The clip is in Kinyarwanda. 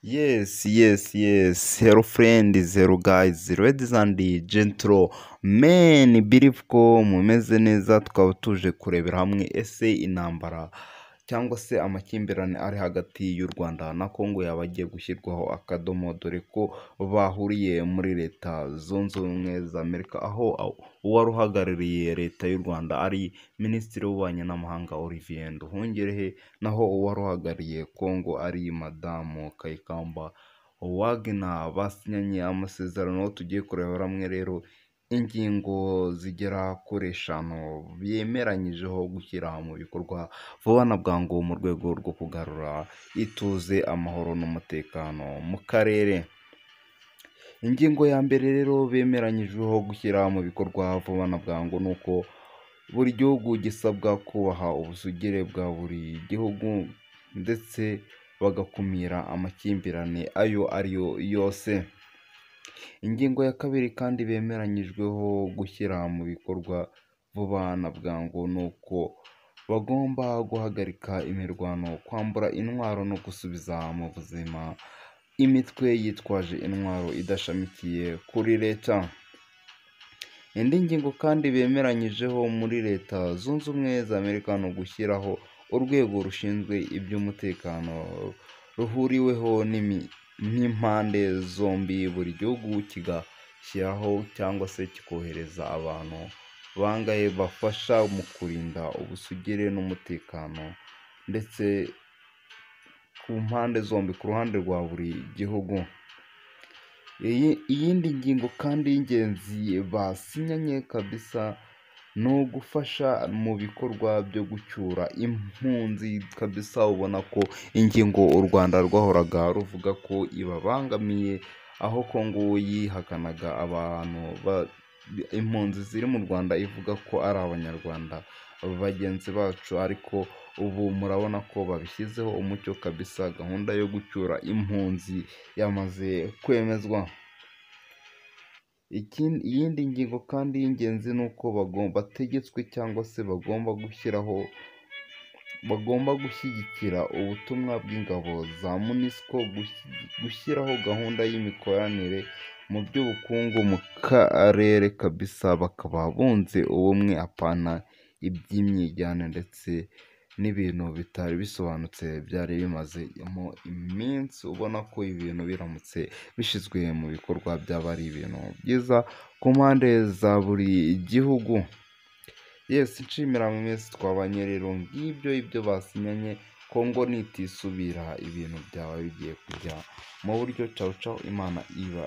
Yes. Hello friends, hello guys, ladies and gentlemen, believe ko mumeze neza. Tukaba tuje kurebera hamwe ese intambara cyangwa se amakimbirane ari hagati y'u Rwanda na Congo yaba agiye gushyirwaho akadomo, dore ko bahuriye muri Leta Zunze Ubumwe za Amerika, aho uwari uhagarariye Leta y'u Rwanda ari Minisitiri w'Ububanyi n'Amahanga Olivier Nduhungirehe, naho uwari uhagarariye Congo ari Madamu Kayikamba Wagner. Basinyanye amasezerano, aho tugiye kurebera hamwe rero ingingo zigera kuri 5 bemeranyijeho gushyira mu bikorwa vuba na bwangu mu rwego rwo kugarura ituze, amahoro n'umutekano mu karere. Ingingo ya mbere rero bemeranyijweho gushyira mu bikorwa vuba na bwangu ni uko buri gihugu gisabwa kubaha ubusugire bwa buri gihugu ndetse bagakumira amakimbirane ayo ariyo yose. Ingingo ya kabiri kandi bemeranyijweho gushyira mu bikorwa vuba na bwangu ni uko bagomba guhagarika imirwano, kwambura intwaro no gusubiza mu buzima imitwe yitwaje intwaro idashamikiye kuri leta. Indi ngingo kandi bemeranyijeho muri Leta Zunze Ubumwe za Amerika ni ugushyiraho urwego rushinzwe iby'umutekano ruhuriweho n'impande zombi. Buri gihugu kigashyiraho cyangwa se kikohereza abantu bangahe bafasha mu kurinda ubusugire n'umutekano ndetse ku mpande zombi, ku ruhande rwa buri gihugu. Iyindi ngingo kandi y'ingenzi basinyanye kabisa ni ugufasha mu bikorwa byo gucyura impunzi kabisa. Ubona ko ingingo u Rwanda rwahoraga ruvuga ko ibabangamiye, aho Congo yihakanaga impunzi ziri mu Rwanda, ivuga ko ari abanyarwanda bagenzi bacu, ariko ubu murabona ko babishyizeho umucyo kabisa. Gahunda yo gucyura impunzi yamaze kwemezwa. Iyindi ngingo kandi y'ingenzi ni uko bategetswe cyangwa se bagomba gushyigikira ubutumwa bw'ingabo za MONUSCO, gushyiraho gahunda y'imikoranire mu by'ubukungu mu karere kabisa, bakaba bunze ubumwe apana iby'imyijyane ndetse n'ibintu bitari bisobanutse byari bimazemo iminsi. Ubona ko ibintu biramutse bishyizwe mu bikorwa byaba ari ibintu byiza ku mpande za buri gihugu. Nshimira mu minsi twabanye rero, ibyo basinyanye. Congo nitisubira ibintu byaba bigiye kujya mu buryo. Ciao Imana iba